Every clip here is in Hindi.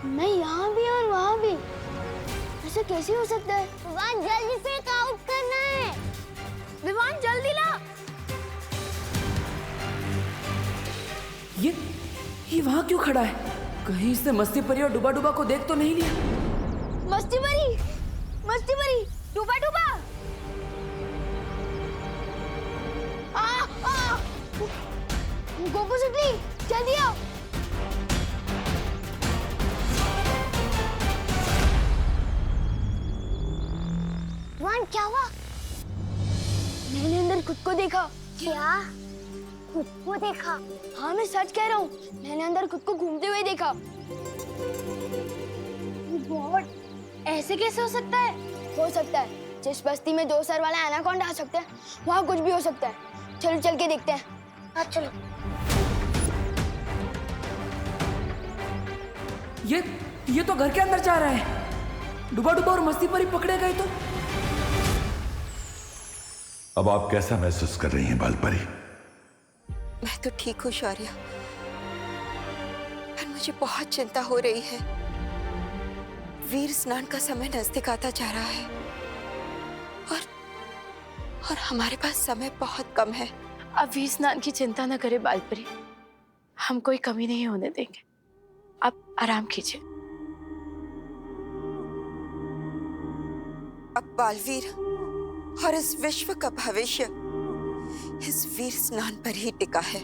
मैं यहाँ भी और वहाँ भी, ऐसा कैसे हो सकता है? विवान जल्दी से आउट करना है। विवान जल्दी ला। ये वहाँ क्यों खड़ा है? कहीं इसने मस्ती परी और डुबा डुबा को देख तो नहीं लिया? मस्ती परी, डूबा डूबा। गोकू सुटली, जल्दी आओ। विवान क्या हुआ? मैंने अंदर खुद को देखा। क्या? खुद को देखा? हाँ मैं सच कह रहा हूँ, मैंने अंदर खुद को घूमते हुए देखा। गॉड, ऐसे कैसे हो सकता है? हो सकता है, जिस बस्ती में 2 सर वाला एनाकोंडा आ सकता है, वहाँ कुछ भी हो सकता है। चलो चल के देखते हैं। हाँ चलो। ये तो घर के अंदर जा रहा है। डुबा डुबा और मस्ती परी पकड़े गए तो? अब आप कैसा महसूस कर रही हैं बालपरी? मैं तो ठीक हूँ शौर्य, पर मुझे बहुत चिंता हो रही है। वीर स्नान का समय नजदीक आता जा रहा है और हमारे पास समय बहुत कम है। अब वीर स्नान की चिंता न करे बालपरी, हम कोई कमी नहीं होने देंगे। आप आराम कीजिए। अब बालवीर और इस विश्व का भविष्य इस वीर स्नान पर ही टिका है।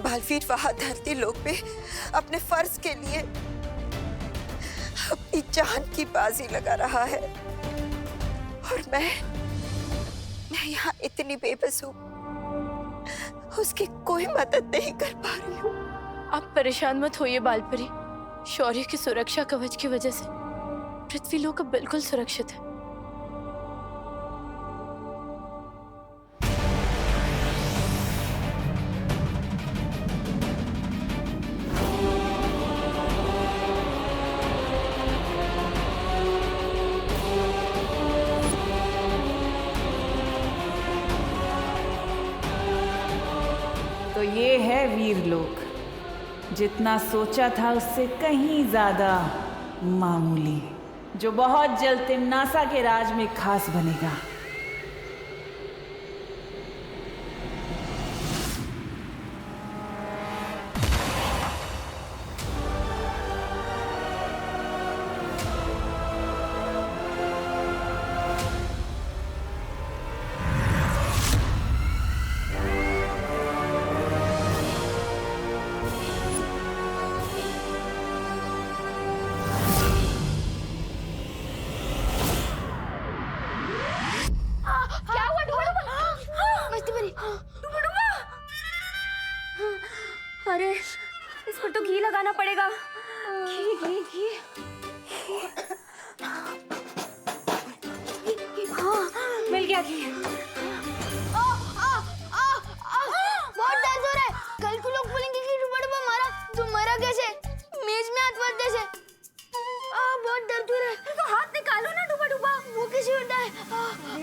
बालवीर वहां धरती लोक पे अपने फर्ज के लिए अपनी जान की बाजी लगा रहा है और मैं यहाँ इतनी बेबस हूँ, उसकी कोई मदद नहीं कर पा रही हूँ। आप परेशान मत होइए बालपरी, शौर्य की सुरक्षा कवच की वजह से पृथ्वी लोक अब बिल्कुल सुरक्षित है। तो ये है वीरलोक, जितना सोचा था उससे कहीं ज्यादा मामूली, जो बहुत जल्द तिमनासा के राज में खास बनेगा। अरे इस पर तो घी लगाना पड़ेगा। घी हाँ मिल गया घी। बहुत दर्द हो रहा है। कल को लोग बोलेंगे कि डुबा डुबा मारा, तो मरा कैसे? मेज में हाथ वर्ते से। बहुत दर्द हो रहा है। तो हाथ निकालो ना डुबा डुबा, वो कैसे होता है?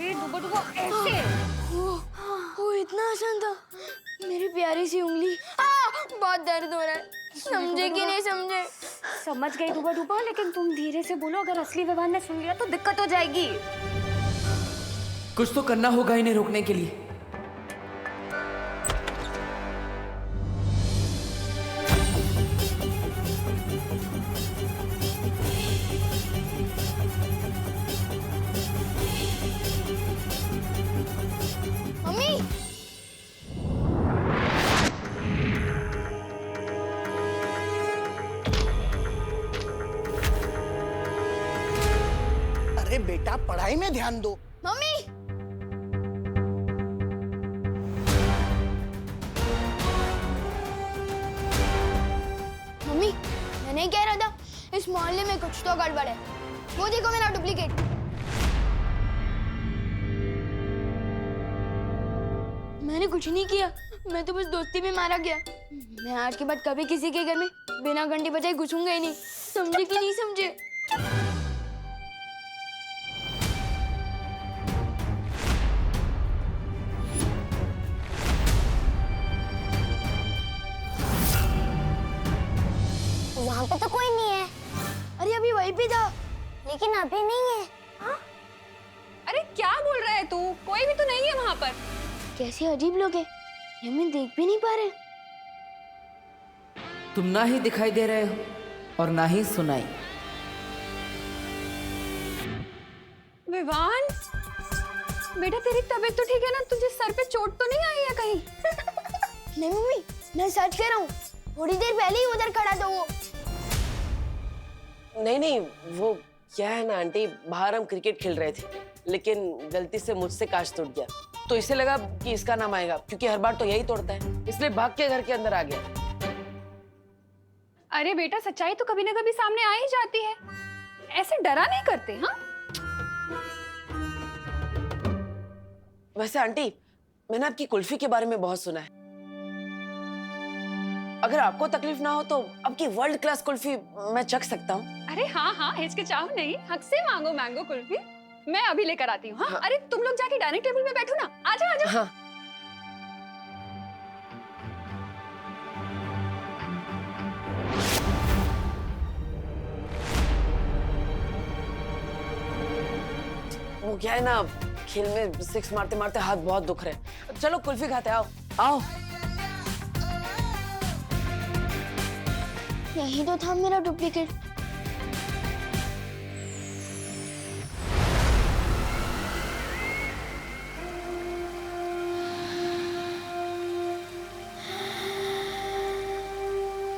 ये डुबा डुबा ऐसे। वो इतना आसान था। मेरी प्यारी सी उंगली। बहुत दर्द हो रहा है। समझे कि नहीं समझे? समझ गई डुबा डुबा, लेकिन तुम धीरे से बोलो, अगर असली विवान ने सुन लिया तो दिक्कत हो जाएगी। कुछ तो करना होगा इन्हें रोकने के लिए। मम्मी अरे बेटा, पढ़ाई में ध्यान दो। मम्मी मम्मी मैं नहीं कह रहा था, इस मोहल्ले में कुछ तो गड़बड़ है। वो देखो मेरा डुप्लीकेट। मैंने कुछ नहीं किया, मैं तो बस दोस्ती में मारा गया। मैं आज के बाद कभी किसी के घर में बिना घंटी बजाए घुसूंगा ही नहीं। समझे कि नहीं समझे? वहाँ पे तो कोई नहीं है। अरे अभी वहीं पे था, लेकिन अभी नहीं है। हाँ? अरे क्या बोल रहा है तू? कोई भी तो नहीं है वहाँ पर। कैसे अजीब लोग हैं, ये हमें देख भी नहीं पा रहे। तुम ना ही दिखाई दे रहे हो और ना ही सुनाई। विवान, बेटा तेरी तबीयत तो ठीक है ना? तुझे सर पे चोट तो नहीं आई है कहीं? नहीं मम्मी, मैं सच कह रहा हूँ, थोड़ी देर पहले ही उधर खड़ा था वो। नहीं, वो क्या है ना आंटी, बाहर हम क्रिकेट खेल रहे थे, लेकिन गलती से मुझसे कांच टूट गया, तो इसे लगा कि इसका नाम आएगा, क्योंकि हर बार तो यही तोड़ता है, इसलिए भाग के घर के अंदर आ गया। अरे बेटा, सच्चाई तो कभी ना कभी सामने आ ही जाती है। ऐसे डरा नहीं करते। हाँ, वैसे आंटी, मैंने आपकी कुल्फी के बारे में बहुत सुना है। अगर आपको तकलीफ ना हो तो आपकी वर्ल्ड क्लास कुल्फी मैं चख सकता हूँ। अरे हाँ, हिचकिचाओ नहीं, हक से मांगो मैंगो कुल्फी। मैं अभी लेकर आती हूँ। हाँ? अरे तुम लोग जाके डाइनिंग टेबल पे बैठो ना। आजा। हाँ। वो क्या है ना, खेल में सिक्स मारते मारते हाथ बहुत दुख रहे। चलो कुल्फी खाते, आओ। यही तो था मेरा डुप्लीकेट।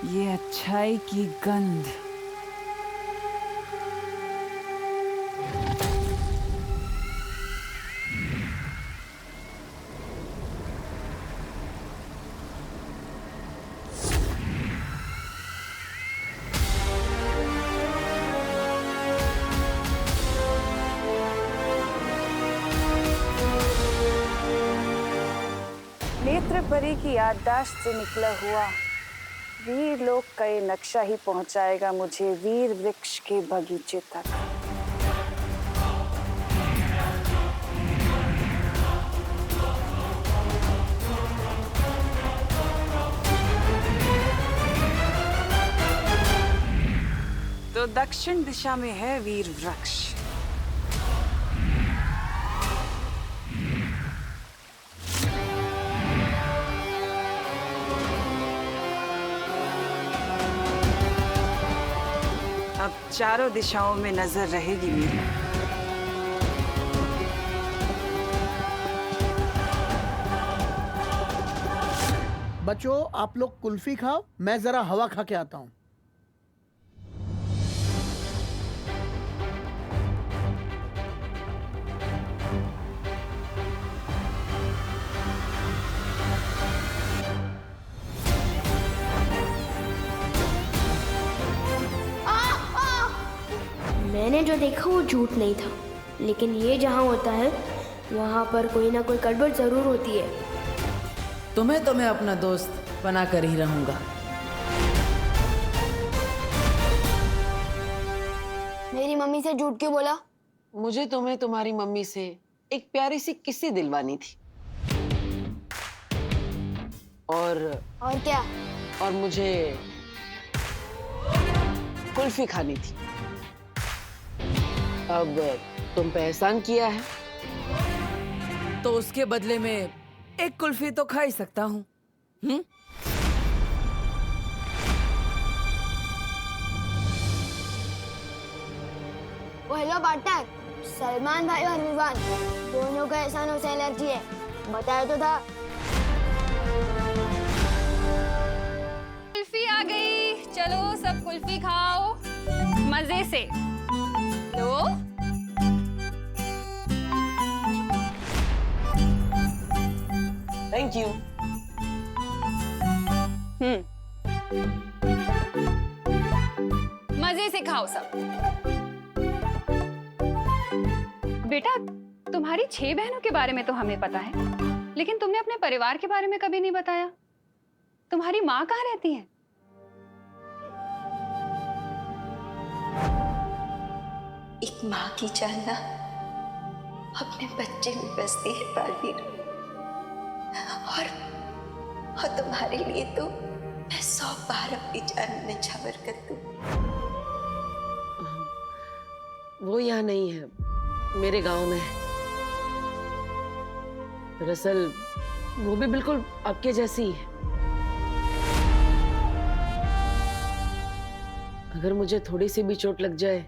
ये अच्छाई की गंध। नेत्र परी की याददाश्त से निकला हुआ वीर लोक का ये नक्शा ही पहुंचाएगा मुझे वीर वृक्ष के बगीचे तक। तो दक्षिण दिशा में है वीर वृक्ष। अब चारों दिशाओं में नजर रहेगी मेरी। बच्चों, आप लोग कुल्फी खाओ, मैं जरा हवा खा के आता हूँ। मैंने जो देखा वो झूठ नहीं था, लेकिन ये जहाँ होता है वहाँ पर कोई ना कोई गड़बड़ जरूर होती है। तुम्हें तो मैं अपना दोस्त बना कर ही रहूंगा। मेरी मम्मी से झूठ क्यों बोला? मुझे तुम्हें तुम्हारी मम्मी से एक प्यारी सी किस्सी दिलवानी थी। और क्या? और मुझे कुल्फी खानी थी। अब तुम पे एहसान किया है, तो उसके बदले में एक कुल्फी तो खा ही सकता हूँ। हेलो पार्टनर, सलमान भाई और विवान दोनों का एहसानों से एलर्जी है, बताया तो था। कुल्फी आ गई, चलो सब कुल्फी खाओ मजे से। लो। Thank you. मजे से खाओ सब। बेटा, तुम्हारी 6 बहनों के बारे में तो हमें पता है, लेकिन तुमने अपने परिवार के बारे में कभी नहीं बताया। तुम्हारी माँ कहाँ रहती है? एक माँ की चाहना अपने बच्चे में बसती है बालवीर, और तुम्हारे लिए तो मैं 100 बार अपनी जान निछावर कर दूं। वो यहाँ नहीं है, मेरे गांव में है। दरअसल वो भी बिल्कुल आपके जैसी ही है। अगर मुझे थोड़ी सी भी चोट लग जाए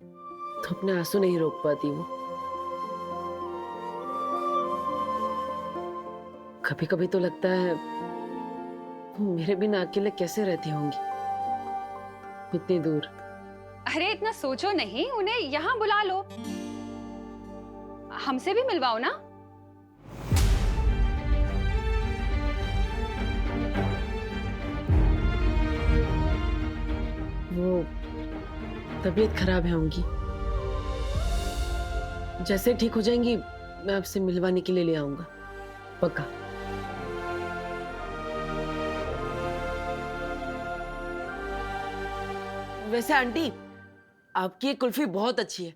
तो अपने आंसू नहीं रोक पाती वो। कभी कभी तो लगता है वो मेरे बिना अकेले कैसे रहती होंगी इतनी दूर। अरे इतना सोचो नहीं, उन्हें यहाँ बुला लो, हमसे भी मिलवाओ ना। वो तबीयत खराब है उनकी, जैसे ठीक हो जाएंगी मैं आपसे मिलवाने के लिए ले आऊंगा, पक्का। वैसे आंटी, आपकी ये कुल्फी बहुत अच्छी है,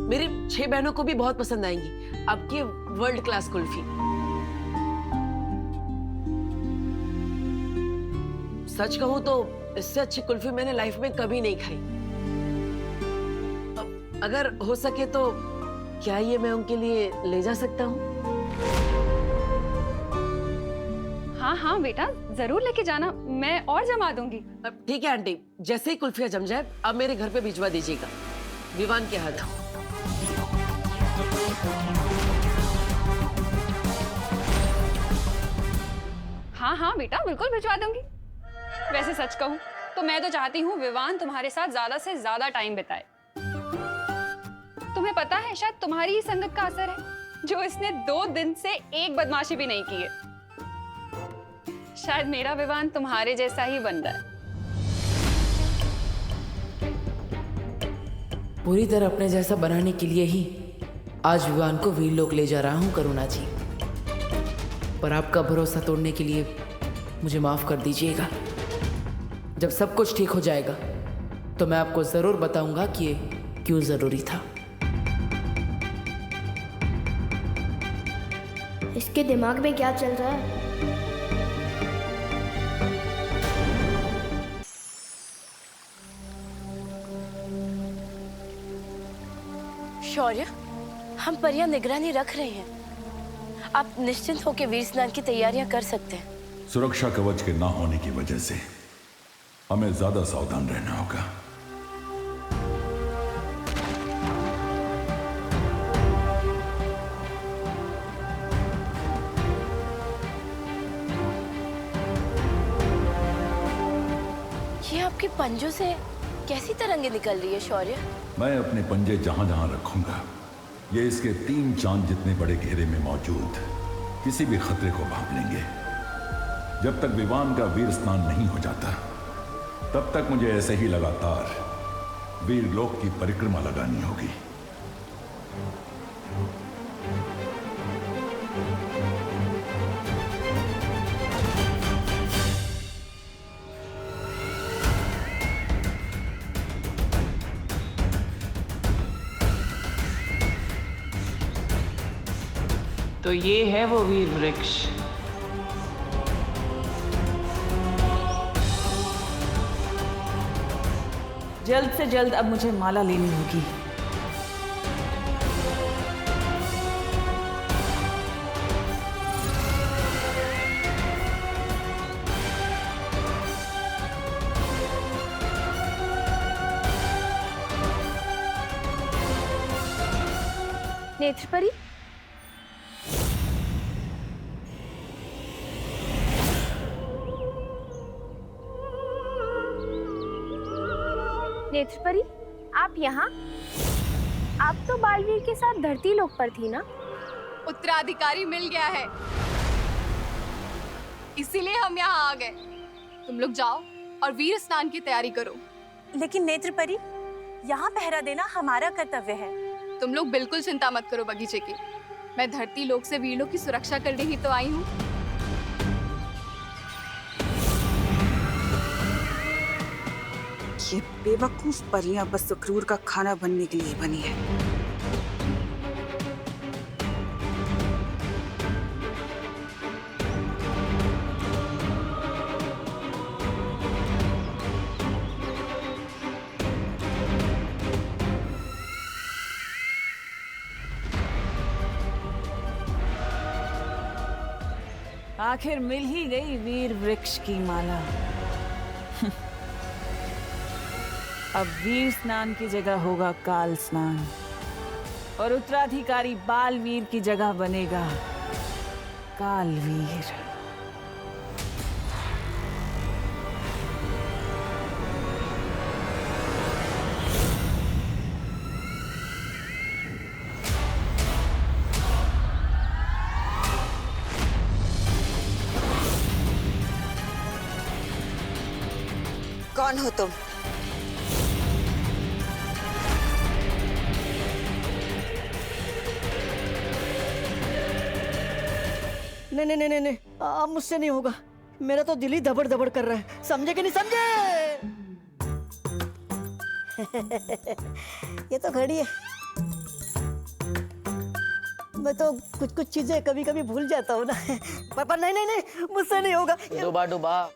मेरी 6 बहनों को भी बहुत पसंद आएंगी आपकी वर्ल्ड क्लास कुल्फी। सच कहूं तो इससे अच्छी कुल्फी मैंने लाइफ में कभी नहीं खाई। अगर हो सके तो क्या ये मैं उनके लिए ले जा सकता हूँ? हाँ हाँ बेटा, जरूर लेके जाना, मैं और जमा दूंगी। ठीक है आंटी, जैसे ही कुल्फियाँ जम जाए अब मेरे घर पे भिजवा दीजिएगा, विवान के हाथ। हाँ हाँ बेटा, बिल्कुल भिजवा दूंगी। वैसे सच कहूँ तो मैं तो चाहती हूँ विवान तुम्हारे साथ ज्यादा से ज्यादा टाइम बिताए। तुम्हें पता है शायद तुम्हारी ही संगत का असर है जो इसने 2 दिन से एक बदमाशी भी नहीं की है। शायद मेरा विवान तुम्हारे जैसा ही बन रहा है। पूरी तरह अपने जैसा बनाने के लिए ही आज विवान को वीरलोक ले जा रहा हूँ करुणा जी, पर आपका भरोसा तोड़ने के लिए मुझे माफ कर दीजिएगा। जब सब कुछ ठीक हो जाएगा तो मैं आपको जरूर बताऊंगा कि ये क्यों जरूरी था। इसके दिमाग में क्या चल रहा है? शौर्य, हम पर यहाँ निगरानी रख रहे हैं, आप निश्चिंत होकर वीर स्नान की तैयारियां कर सकते हैं। सुरक्षा कवच के ना होने की वजह से हमें ज्यादा सावधान रहना होगा। ये आपके पंजों से कैसी तरंगे निकल रही है शौर्य? मैं अपने पंजे जहां जहां रखूंगा ये इसके 3 चांद जितने बड़े घेरे में मौजूद किसी भी खतरे को भांप लेंगे। जब तक विवान का वीर स्नान नहीं हो जाता तब तक मुझे ऐसे ही लगातार वीरलोक की परिक्रमा लगानी होगी। तो ये है वो वीर वृक्ष। जल्द से जल्द अब मुझे माला लेनी होगी। नेत्रपरी, नेत्रपरी, आप यहाँ? आप तो बालवीर के साथ धरती लोक पर थी ना? उत्तराधिकारी मिल गया है, इसीलिए हम यहाँ आ गए। तुम लोग जाओ और वीर स्नान की तैयारी करो। लेकिन नेत्रपरी, यहाँ पहरा देना हमारा कर्तव्य है। तुम लोग बिल्कुल चिंता मत करो बगीचे की, मैं धरती लोक से वीर लोक की सुरक्षा करने ही तो आई हूँ। ये बेवकूफ परियां बस सुक्रूर का खाना बनने के लिए बनी है। आखिर मिल ही गई वीर वृक्ष की माला। अब वीर स्नान की जगह होगा काल स्नान और उत्तराधिकारी बालवीर की जगह बनेगा कालवीर। कौन हो तुम? नहीं नहीं नहीं नहीं, अब मुझसे नहीं होगा। मेरा तो दिल ही धबड़ धबड़ कर रहा है। समझे कि नहीं समझे? ये तो घड़ी है। मैं तो कुछ कुछ चीजें कभी कभी भूल जाता हूँ ना। पर नहीं नहीं नहीं, मुझसे नहीं होगा। डूबा डूबा,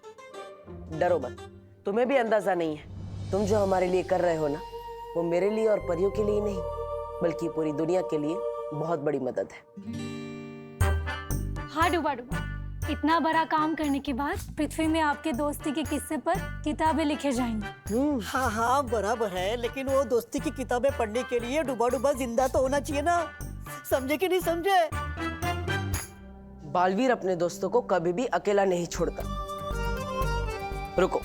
डरो मत। तुम्हें भी अंदाजा नहीं है, तुम जो हमारे लिए कर रहे हो ना, वो मेरे लिए और परियों के लिए नहीं, बल्कि पूरी दुनिया के लिए बहुत बड़ी मदद है। हाँ डूबा डूबा, इतना बड़ा काम करने के बाद पृथ्वी में आपके दोस्ती के किस्से पर किताबें लिखे जाएंगी। हाँ हाँ बराबर है, लेकिन वो दोस्ती की किताबें पढ़ने के लिए डूबा डूबा जिंदा तो होना चाहिए ना। समझे कि नहीं समझे? बालवीर अपने दोस्तों को कभी भी अकेला नहीं छोड़ता। रुको,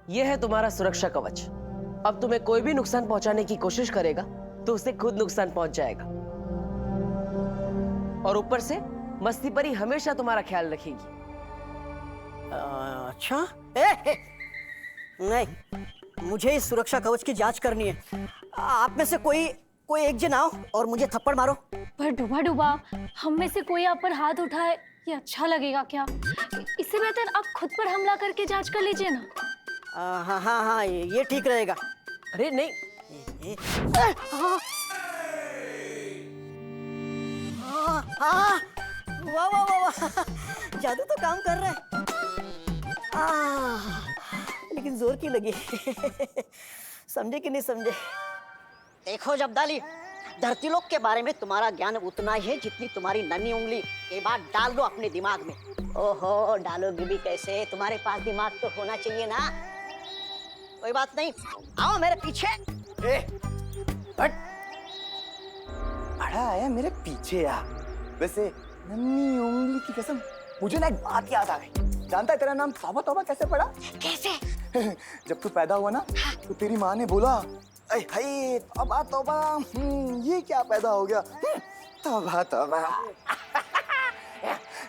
यह है तुम्हारा सुरक्षा कवच। अब तुम्हें कोई भी नुकसान पहुंचाने की कोशिश करेगा तो उसे खुद नुकसान पहुंच जाएगा। और ऊपर से मस्ती परी हमेशा तुम्हारा ख्याल रखेगी। अच्छा? नहीं, मुझे इस सुरक्षा कवच की जांच करनी है। आप में से कोई एक जन आओ और मुझे थप्पड़ मारो। पर डूबा डूबा, हम में से कोई आप पर हाथ उठाए, ये अच्छा लगेगा क्या? इससे बेहतर आप खुद पर हमला करके जांच कर लीजिए ना। हाँ हाँ हाँ, ये ठीक रहेगा। अरे नहीं, वाह वाह वाह वाह, जादू तो काम कर रहा है। लेकिन जोर की लगी। समझे कि नहीं समझे? देखो जब्दाली, धरती लोक के बारे में तुम्हारा ज्ञान उतना ही है जितनी तुम्हारी नन्ही उंगली। ये बात डाल दो अपने दिमाग में। ओहो, डालोगी भी कैसे? तुम्हारे पास दिमाग तो होना चाहिए ना। कोई बात नहीं, आओ मेरे पीछे। बड़ा आया मेरे पीछे यार। वैसे नन्ही उंगली की कसम, मुझे ना एक बात याद आ गई। जानता है तेरा नाम तौबा तौबा कैसे पड़ा? कैसे? जब तू पैदा हुआ ना, तो तेरी माँ ने बोला, अरे हाय तौबा तौबा, ये क्या पैदा हो गया? तौबा तौबा।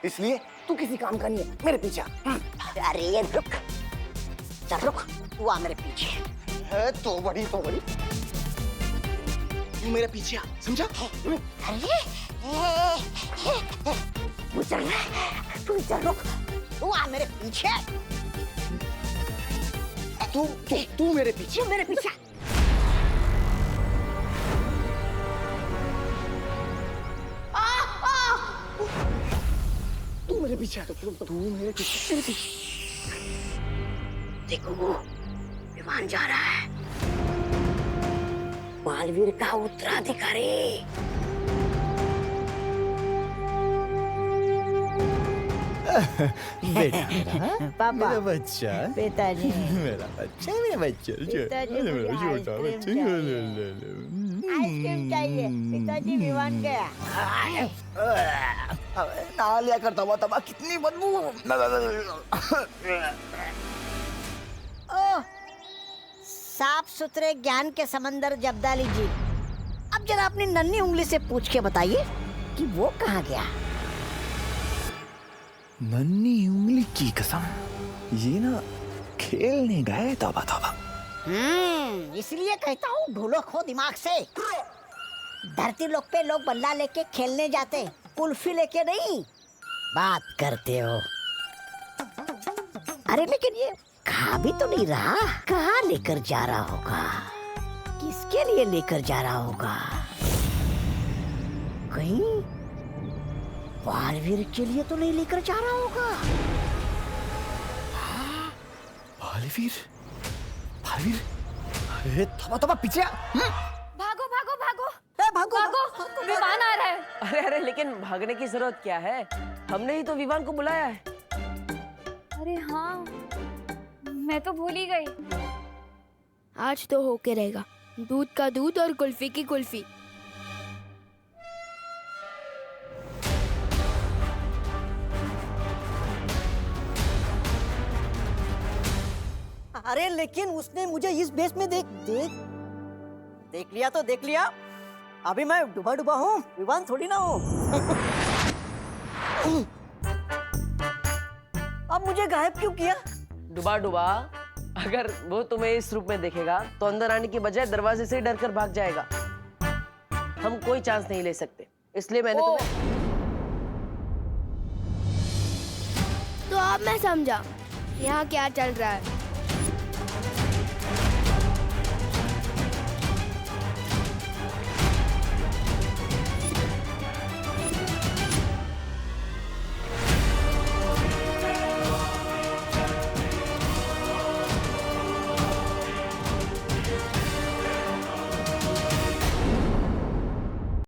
इसलिए तू किसी काम का नहीं है, मेरे पीछे। अरे रुक, चल रुक, तू आ मेरे पीछे। है तो बड़ी तू मेरे पीछे आ, समझा? अरे तू चल रुक, तू आ मेरे पीछे। तू मेरे पीछे। मेरे पीछे। तू मेरे पीछे। तू मेरे पीछे। देखो, विमान जा रहा है, बालवीर का उत्तराधिकारी। बेटा, पापा, मेरा बच्चा, पिताजी, मेरा बच्चा, मेरा बच्चा, पिताजी, मुझे मेरा छोटा आइसक्रीम बच्चा। चाहिए। आइसक्रीम चाहिए। पिताजी विमान गया। ना लिया करता हुआ तबा, कितनी बदबू। ओह, साफ सुथरे ज्ञान के समंदर जब्दाली जी, अब जरा अपनी नन्ही उंगली से पूछ के बताइए कि वो कहाँ गया? नन्ही उंगली की कसम, ये ना खेलने गए। तौबा तौबा। इसलिए कहता हूँ ढोलो खो दिमाग से। धरती लोक पे लोग बल्ला लेके खेलने जाते, कुल्फी लेके नहीं। बात करते हो। अरे लेकिन ये खा भी तो नहीं रहा, कहाँ लेकर जा रहा होगा? किसके लिए लेकर जा रहा होगा? कहीं बालवीर के लिए तो नहीं लेकर जा रहा होगा? बालवीर? बालवीर? तोबा तोबा पीछे आ। भागो भागो भागो भागो भागो विवान आ रहा है। अरे अरे लेकिन भागने की जरूरत क्या है, हमने ही तो विवान को बुलाया है। अरे हाँ, मैं तो भूल ही गई। आज तो होके रहेगा, दूध का दूध और कुल्फी की कुल्फी। अरे लेकिन उसने मुझे इस भेष में देख लिया तो देख लिया। अभी मैं डूबा डूबा हूँ, विवान थोड़ी ना हूँ। अब मुझे गायब क्यों किया? डुबा डुबा, अगर वो तुम्हें इस रूप में देखेगा तो अंदर आने की बजाय दरवाजे से ही डर कर भाग जाएगा। हम कोई चांस नहीं ले सकते, इसलिए मैंने तुम्हें। तो अब मैं समझा यहाँ क्या चल रहा है।